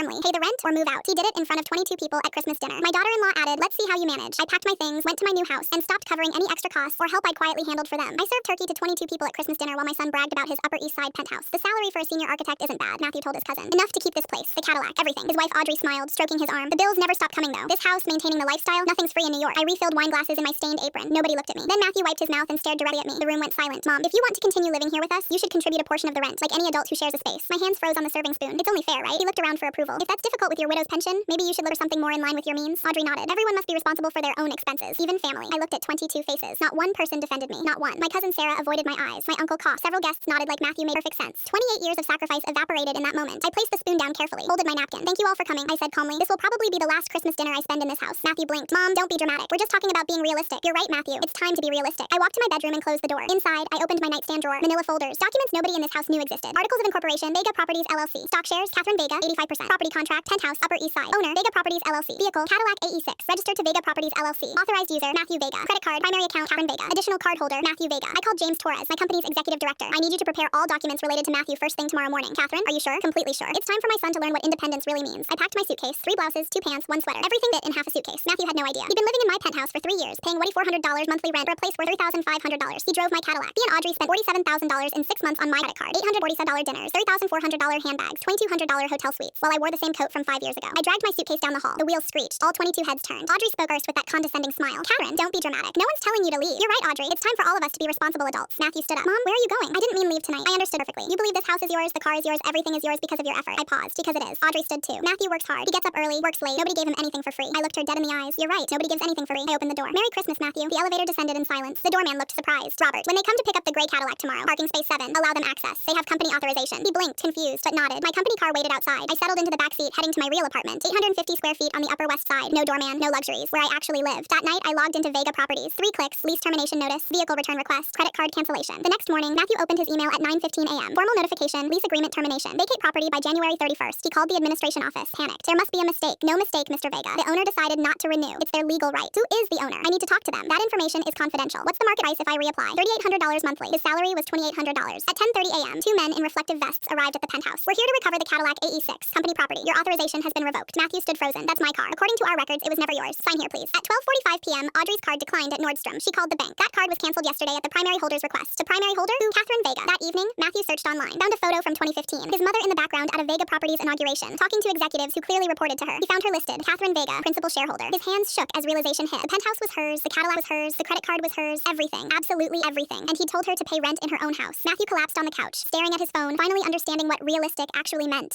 family. Pay the rent or move out. He did it in front of 22 people at Christmas dinner. My daughter-in-law added, let's see how you manage. I packed my things, went to my new house, and stopped covering any extra costs or help I quietly handled for them. I served turkey to 22 people at Christmas dinner while my son bragged about his Upper East Side penthouse. The salary for a senior architect isn't bad, Matthew told his cousin. Enough to keep this place, the Cadillac, everything. His wife Audrey smiled, stroking his arm. The bills never stop coming though. This house, maintaining the lifestyle, nothing's free in New York. I refilled wine glasses in my stained apron. Nobody looked at me. Then Matthew wiped his mouth and stared directly at me. The room went silent. Mom, if you want to continue living here with us, you should contribute a portion of the rent, like any adult who shares a space. My hands froze on the serving spoon. It's only fair, right? He looked around for approval. If that's difficult with your widow's pension, maybe you should look for something more in line with your means. Audrey nodded. Everyone must be responsible for their own expenses, even family. I looked at 22 faces. Not one person defended me. Not one. My cousin Sarah avoided my eyes. My uncle coughed. Several guests nodded like Matthew made perfect sense. 28 years of sacrifice evaporated in that moment. I placed the spoon down carefully, folded my napkin. Thank you all for coming, I said calmly. This will probably be the last Christmas dinner I spend in this house. Matthew blinked. Mom, don't be dramatic. We're just talking about being realistic. You're right, Matthew. It's time to be realistic. I walked to my bedroom and closed the door. Inside, I opened my nightstand drawer. Manila folders. Documents nobody in this house knew existed. Articles of incorporation. Vega Properties LLC. Stock shares. Catherine Vega, 85%. Property contract. Penthouse, Upper East Side. Owner, Vega Properties LLC. Vehicle, Cadillac AE6. Registered to Vega Properties LLC. Authorized user, Matthew Vega. Credit card, primary account, Catherine Vega. Additional card holder, Matthew Vega. I called James Torres, my company's executive director. I need you to prepare all documents related to Matthew first thing tomorrow morning. Catherine, are you sure? Completely sure. It's time for my son to learn what independence really means. I packed my suitcase, 3 blouses, 2 pants, 1 sweater. Everything fit in half a suitcase. Matthew had no idea. He'd been living in my penthouse for 3 years, paying Woody $400 monthly rent for a place worth $3,500. He drove my Cadillac. He and Audrey spent $47,000 in 6 months on my credit card. $847 dinners, $3,400 handbags, $2,200 hotel suites, while I wore the same coat from 5 years ago. I dragged my suitcase down the hall. The wheels screeched. All 22 heads turned. Audrey spoke first with that condescending smile. Catherine, don't be dramatic. No one's telling you to leave. You're right, Audrey. It's time for all of us to be responsible adults. Matthew stood up. Mom, where are you going? I didn't mean leave tonight. I understood perfectly. You believe this house is yours, the car is yours, everything is yours because of your effort. I paused. Because it is. Audrey stood too. Matthew works hard. He gets up early, works late. Nobody gave him anything for free. I looked her dead in the eyes. You're right. Nobody gives anything for free. I opened the door. Merry Christmas, Matthew. The elevator descended in silence. The doorman looked surprised. Robert, when they come to pick up the gray Cadillac tomorrow, parking space 7, allow them access. They have company authorization. He blinked, confused, but nodded. My company car waited outside. I settled into the back seat, heading to my real apartment. 850 square feet on the Upper West Side. No doorman, no luxuries. Where I actually lived. That night, I logged into Vega Properties. 3 clicks, lease termination notice, vehicle return request, credit card cancellation. The next morning, Matthew opened his email at 9:15 a.m. Formal notification, lease agreement termination. Vacate property by January 31st. He called the administration office. Panicked. There must be a mistake. No mistake, Mr. Vega. The owner decided not to renew. It's their legal right. Who is the owner? I need to talk to them. That information is confidential. What's the market price if I reapply? $3,800 monthly. His salary was $2,800. At 10:30 a.m., 2 men in reflective vests arrived at the penthouse. We're here to recover the Cadillac AE6, company property. Your authorization has been revoked. Matthew stood frozen. That's my car. According to our records, it was never yours. Sign here, please. At 12:45 p.m., Audrey's card declined at Nordstrom. She called the bank. That card was canceled yesterday at the primary holder's request. The primary holder? Who? Catherine Vega. That evening, Matthew searched online. Found a photo from 2015. His mother in the background at a Vega Properties inauguration, talking to executives who clearly reported to her. He found her listed. Catherine Vega, principal shareholder. His hands shook as realization hit. The penthouse was hers, the Cadillac was hers, the credit card was hers, everything. Absolutely everything. And he told her to pay rent in her own house. Matthew collapsed on the couch, staring at his phone, finally understanding what realistic actually meant.